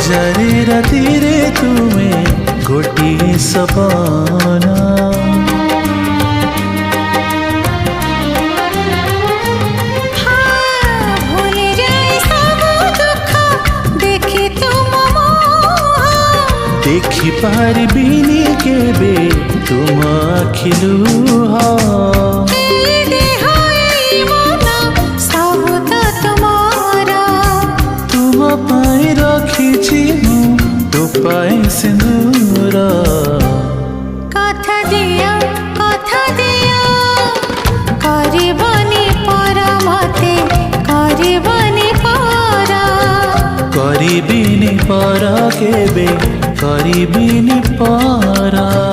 हजारे राति रे तुमे गोटिए सपना देखी पारिबिनी केबे तुम आखिलुह तुम पाई रखी तो पाई सिंदूर कथा दिया करबनी पर मते करबनी पर करिबिनी पर केबे करिबिनी पर।